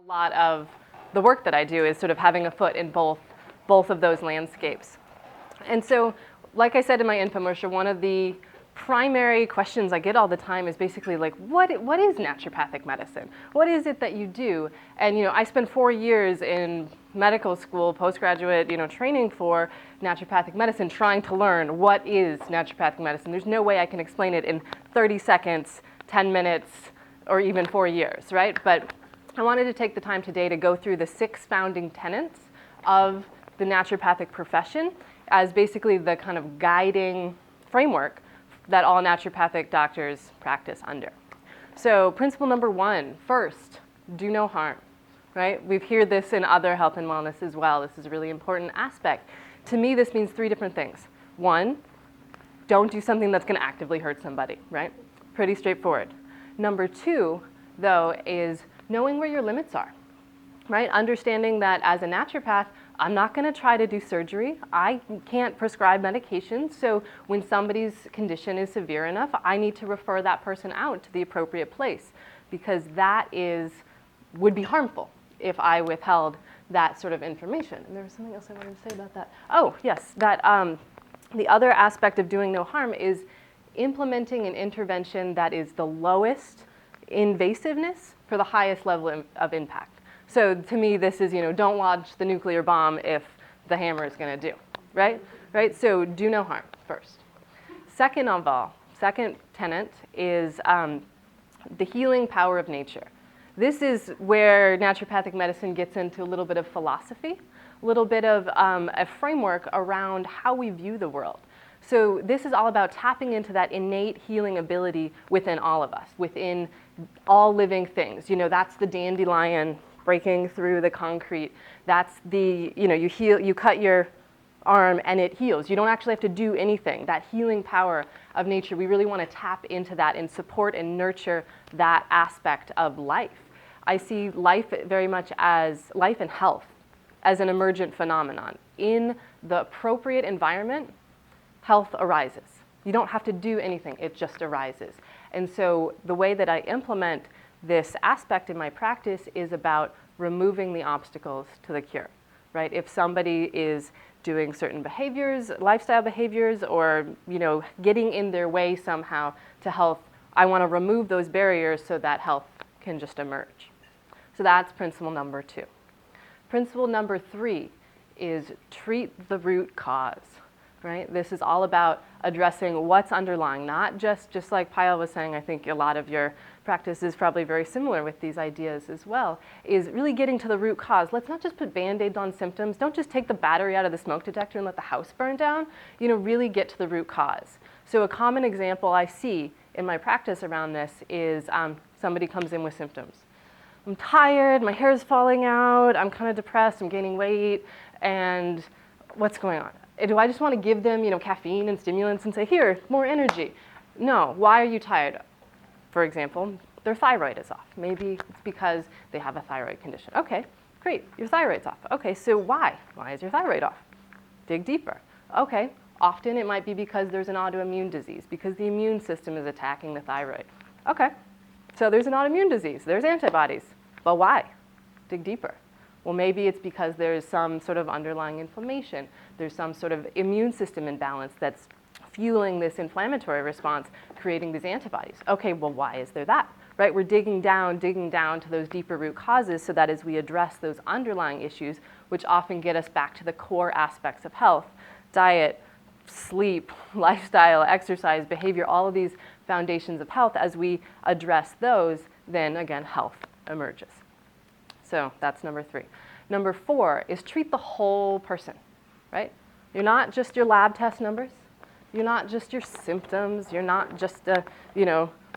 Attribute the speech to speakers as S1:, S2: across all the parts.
S1: lot of the work that I do is sort of having a foot in both of those landscapes. And so, like I said in my infomercial, one of the primary questions I get all the time is basically like, what is naturopathic medicine? What is it that you do? And I spent 4 years in medical school, postgraduate, training for naturopathic medicine, trying to learn what is naturopathic medicine. There's no way I can explain it in 30 seconds, 10 minutes, or even 4 years, right? But I wanted to take the time today to go through the 6 founding tenets of the naturopathic profession as basically the kind of guiding framework that all naturopathic doctors practice under. So principle number 1, first, do no harm, right? We've heard this in other health and wellness as well. This is a really important aspect. To me, this means 3 different things. 1, don't do something that's gonna actively hurt somebody, right? Pretty straightforward. Number 2, though, is knowing where your limits are, right? Understanding that as a naturopath, I'm not going to try to do surgery. I can't prescribe medications. So when somebody's condition is severe enough, I need to refer that person out to the appropriate place, because that would be harmful if I withheld that sort of information. And there was something else I wanted to say about that. Oh, yes, that the other aspect of doing no harm is implementing an intervention that is the lowest invasiveness for the highest level of impact. So to me, this is, don't launch the nuclear bomb if the hammer is going to do, right? So do no harm first. Second of all, second tenet is the healing power of nature. This is where naturopathic medicine gets into a little bit of philosophy, a little bit of a framework around how we view the world. So this is all about tapping into that innate healing ability within all of us, within all living things. That's the dandelion breaking through the concrete. That's the, you cut your arm and it heals. You don't actually have to do anything. That healing power of nature, we really want to tap into that and support and nurture that aspect of life. I see life very much as life and health as an emergent phenomenon. In the appropriate environment, health arises. You don't have to do anything, it just arises. And so the way that I implement this aspect in my practice is about removing the obstacles to the cure, right? If somebody is doing certain behaviors, lifestyle behaviors, or getting in their way somehow to health, I want to remove those barriers so that health can just emerge. So that's principle number 2. Principle number 3 is treat the root cause, right? This is all about addressing what's underlying, not just like Payal was saying. I think a lot of your practice is probably very similar with these ideas as well, is really getting to the root cause. Let's not just put Band-Aids on symptoms. Don't just take the battery out of the smoke detector and let the house burn down. Really get to the root cause. So a common example I see in my practice around this is somebody comes in with symptoms. I'm tired, my hair is falling out, I'm kind of depressed, I'm gaining weight, and what's going on? Do I just want to give them, caffeine and stimulants and say, here, more energy? No. Why are you tired? For example, their thyroid is off. Maybe it's because they have a thyroid condition. Okay, great, your thyroid's off. Okay, so why? Why is your thyroid off? Dig deeper. Okay, often it might be because there's an autoimmune disease, because the immune system is attacking the thyroid. Okay, so there's an autoimmune disease, there's antibodies, but why? Dig deeper. Well, maybe it's because there's some sort of underlying inflammation. There's some sort of immune system imbalance that's fueling this inflammatory response, creating these antibodies. Okay, well, why is there that? Right? We're digging down to those deeper root causes so that as we address those underlying issues, which often get us back to the core aspects of health, diet, sleep, lifestyle, exercise, behavior, all of these foundations of health, as we address those, then again, health emerges. So that's number 3. Number 4 is treat the whole person, right? You're not just your lab test numbers. You're not just your symptoms. You're not just a,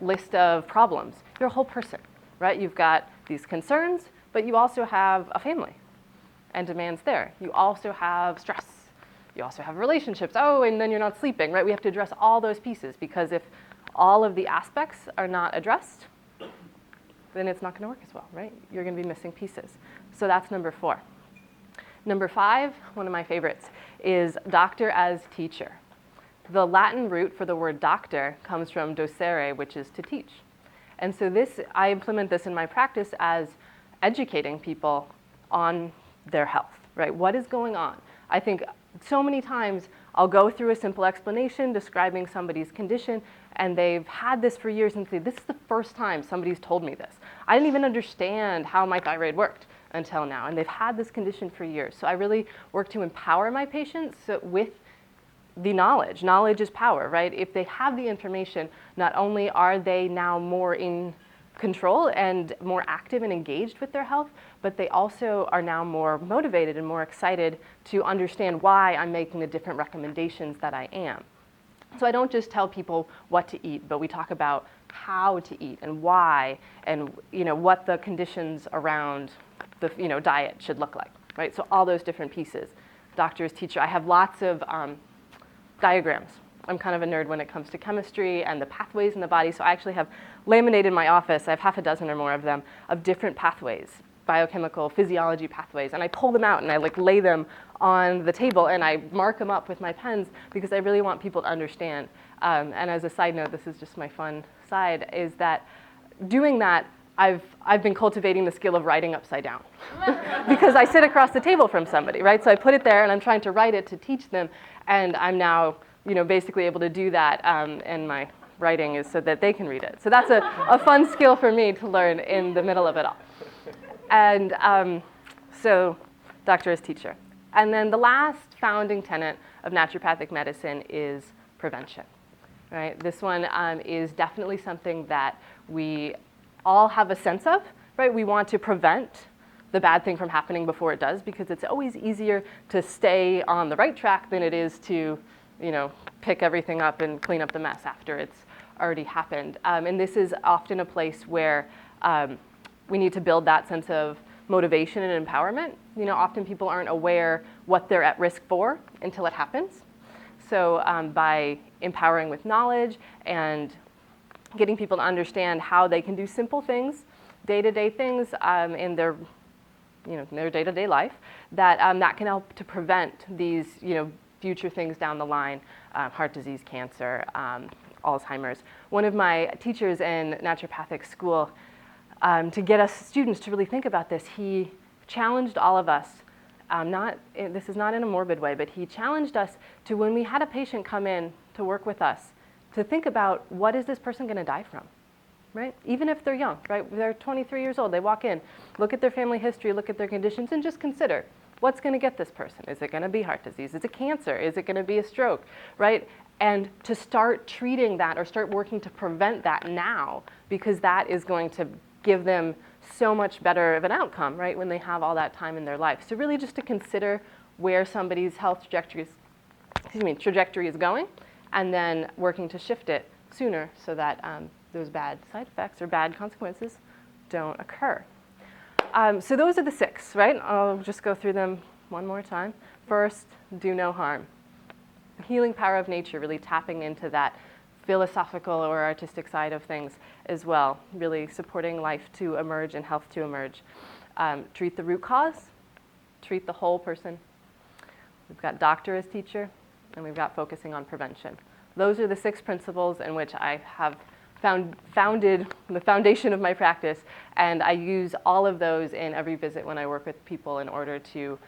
S1: list of problems. You're a whole person, right? You've got these concerns, but you also have a family and demands there. You also have stress. You also have relationships. Oh, and then you're not sleeping, right? We have to address all those pieces, because if all of the aspects are not addressed, then it's not going to work as well, right? You're going to be missing pieces. So that's number 4. Number 5, one of my favorites, is doctor as teacher. The Latin root for the word doctor comes from docere, which is to teach. And so I implement this in my practice as educating people on their health, right? What is going on? I think so many times I'll go through a simple explanation describing somebody's condition, and they've had this for years and say, this is the first time somebody's told me this. I didn't even understand how my thyroid worked until now, and they've had this condition for years. So I really work to empower my patients with the knowledge. Knowledge is power, right? If they have the information, not only are they now more in control and more active and engaged with their health, but they also are now more motivated and more excited to understand why I'm making the different recommendations that I am. So I don't just tell people what to eat, but we talk about how to eat and why, and what the conditions around the diet should look like, right? So all those different pieces. Doctor as teacher, I have lots of diagrams. I'm kind of a nerd when it comes to chemistry and the pathways in the body, so I actually have laminated in my office, I have half a dozen or more of them, of different pathways, biochemical, physiology pathways, and I pull them out and I lay them on the table and I mark them up with my pens because I really want people to understand. And as a side note, this is just my fun side, is that doing that, I've been cultivating the skill of writing upside down because I sit across the table from somebody, right? So I put it there and I'm trying to write it to teach them, and I'm now basically able to do that, and my writing is so that they can read it. So that's a fun skill for me to learn in the middle of it all. And so doctor as teacher. And then the last founding tenet of naturopathic medicine is prevention, right? This one is definitely something that we all have a sense of, right? We want to prevent the bad thing from happening before it does, because it's always easier to stay on the right track than it is to, pick everything up and clean up the mess after it's already happened. And this is often a place where we need to build that sense of motivation and empowerment. Often people aren't aware what they're at risk for until it happens. So by empowering with knowledge and getting people to understand how they can do simple things, day-to-day things in their day-to-day life, that can help to prevent these, future things down the line, heart disease, cancer, Alzheimer's. One of my teachers in naturopathic school, to get us students to really think about this, he challenged all of us, this is not in a morbid way, but he challenged us to, when we had a patient come in to work with us, to think about, what is this person going to die from, right? Even if they're young, right? They're 23 years old, they walk in, look at their family history, look at their conditions, and just consider, what's going to get this person? Is it going to be heart disease? Is it cancer? Is it going to be a stroke, right? And to start treating that or start working to prevent that now, because that is going to give them so much better of an outcome, right, when they have all that time in their life. So really just to consider where somebody's health trajectory is going, and then working to shift it sooner so that those bad side effects or bad consequences don't occur. So those are the 6, right? I'll just go through them one more time. First, do no harm. The healing power of nature, really tapping into that philosophical or artistic side of things as well, really supporting life to emerge and health to emerge. Treat the root cause, treat the whole person. We've got doctor as teacher, and we've got focusing on prevention. Those are the 6 principles in which I have founded the foundation of my practice, and I use all of those in every visit when I work with people in order to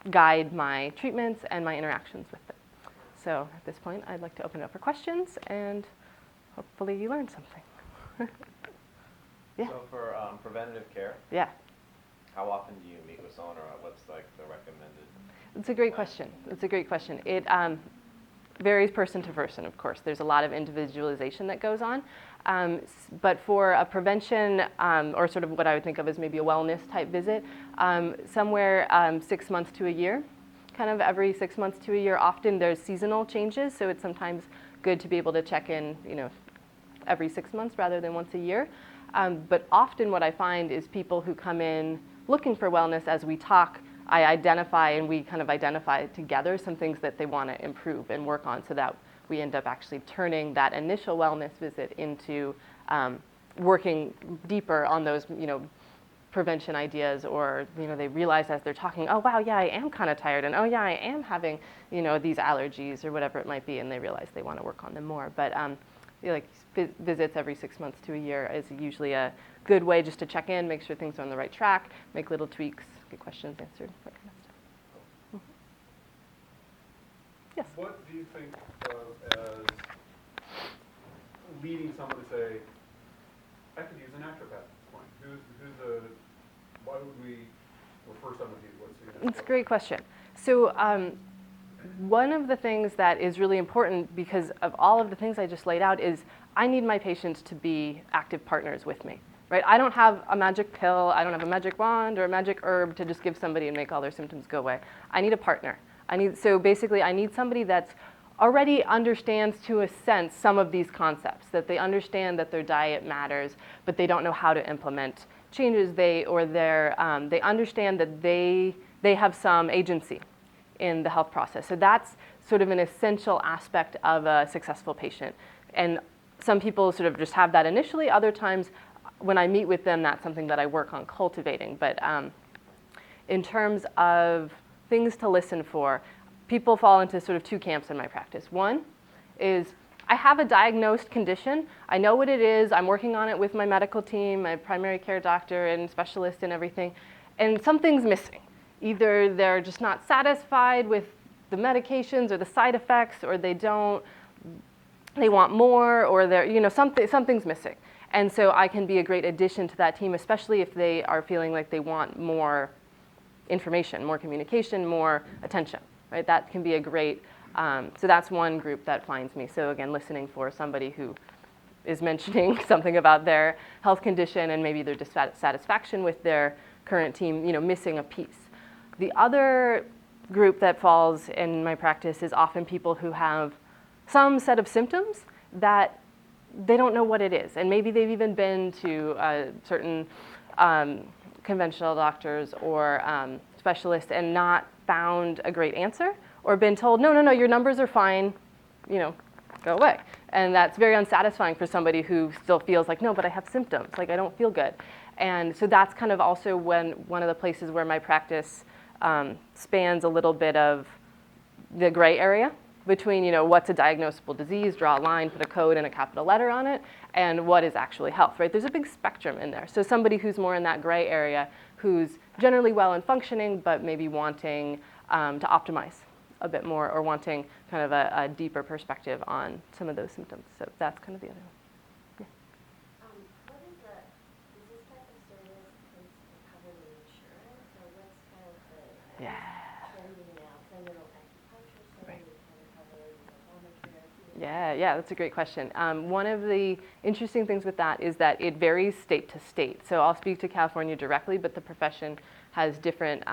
S1: guide my treatments and my interactions with them. So at this point, I'd like to open it up for questions, and hopefully you learned something. Yeah.
S2: So for preventative care,
S1: yeah.
S2: How often do you meet with someone, or what's the recommended?
S1: It's a great question. It's a great question. It varies person to person, of course. There's a lot of individualization that goes on. But for a prevention, or sort of what I would think of as maybe a wellness type visit, somewhere 6 months to a year, kind of every 6 months to a year. Often there's seasonal changes, so it's sometimes good to be able to check in, every 6 months rather than once a year. But often what I find is people who come in looking for wellness, as we talk, I identify and we kind of identify together some things that they want to improve and work on, so that we end up actually turning that initial wellness visit into working deeper on those, prevention ideas, or, they realize as they're talking, oh, wow, yeah, I am kind of tired, and oh, yeah, I am having, these allergies or whatever it might be, and they realize they want to work on them more. But like visits every 6 months to a year is usually a good way just to check in, make sure things are on the right track, make little tweaks, get questions answered, that kind of stuff. Yes?
S3: What do you think of as leading someone to say, I could use a naturopath at this point? Why would we refer someone to you? What's the
S1: It's a great question. So one of the things that is really important because of all of the things I just laid out is I need my patients to be active partners with me, right? I don't have a magic pill, I don't have a magic wand or a magic herb to just give somebody and make all their symptoms go away. I need a partner. So basically I need somebody that already understands to a sense some of these concepts, that they understand that their diet matters, but they don't know how to implement changes. They understand that they have some agency in the health process. So that's sort of an essential aspect of a successful patient. And some people sort of just have that initially. Other times when I meet with them, that's something that I work on cultivating. But in terms of things to listen for, people fall into sort of two camps in my practice. One is I have a diagnosed condition. I know what it is. I'm working on it with my medical team, my primary care doctor and specialist and everything. And something's missing. Either they're just not satisfied with the medications or the side effects, or they want more, or something's missing. And so I can be a great addition to that team, especially if they are feeling like they want more information, more communication, more attention, right? That can be a great, so that's one group that finds me. So again, listening for somebody who is mentioning something about their health condition and maybe their dissatisfaction with their current team, missing a piece. The other group that falls in my practice is often people who have some set of symptoms that they don't know what it is. And maybe they've even been to certain conventional doctors or specialists and not found a great answer, or been told, no, your numbers are fine, go away. And that's very unsatisfying for somebody who still feels like, no, but I have symptoms, like I don't feel good. And so that's kind of also one of the places where my practice spans a little bit of the gray area between, what's a diagnosable disease, draw a line, put a code and a capital letter on it, and what is actually health, right? There's a big spectrum in there. So somebody who's more in that gray area, who's generally well and functioning, but maybe wanting to optimize a bit more, or wanting kind of a deeper perspective on some of those symptoms. So that's kind of the other one.
S4: What is this type of service covered in insurance, or what's kind of the trending now? Because I know acupuncture service is kind of covered, Obamacare.
S1: Yeah, that's a great question. One of the interesting things with that is that it varies state to state. So I'll speak to California directly, but the profession has different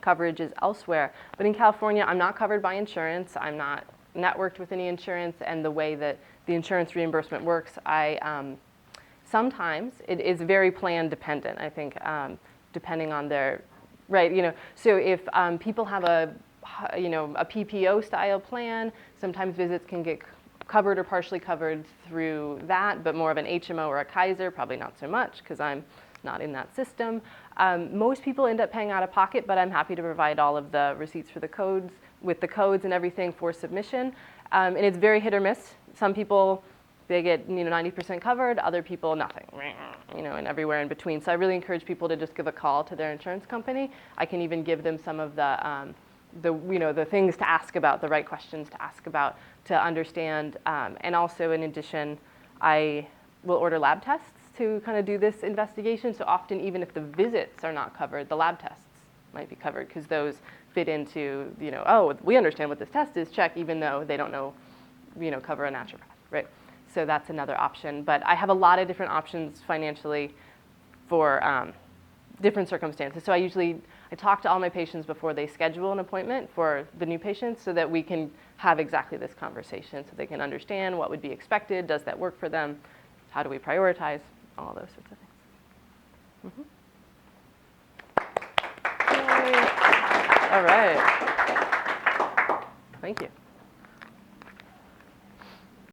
S1: coverages elsewhere. But in California, I'm not covered by insurance. I'm not networked with any insurance, and the way that the insurance reimbursement works, sometimes it is very plan dependent, I think, depending on their, right, so if people have a PPO style plan, sometimes visits can get covered or partially covered through that, but more of an HMO or a Kaiser, probably not so much because I'm not in that system. Most people end up paying out of pocket, but I'm happy to provide all of the receipts for the codes, with the codes and everything for submission. And it's very hit or miss. Some people, they get 90% covered, other people nothing, and everywhere in between. So I really encourage people to just give a call to their insurance company. I can even give them some of the things to ask about, the right questions to ask about to understand. And also, in addition, I will order lab tests to kind of do this investigation. So often, even if the visits are not covered, the lab tests might be covered because those fit into, oh, we understand what this test is, check, even though they don't know, cover a naturopath, right? So that's another option. But I have a lot of different options financially for different circumstances. So I talk to all my patients before they schedule an appointment for the new patients so that we can have exactly this conversation so they can understand what would be expected, does that work for them, how do we prioritize, all those sorts of things. Yay. All right. Thank you.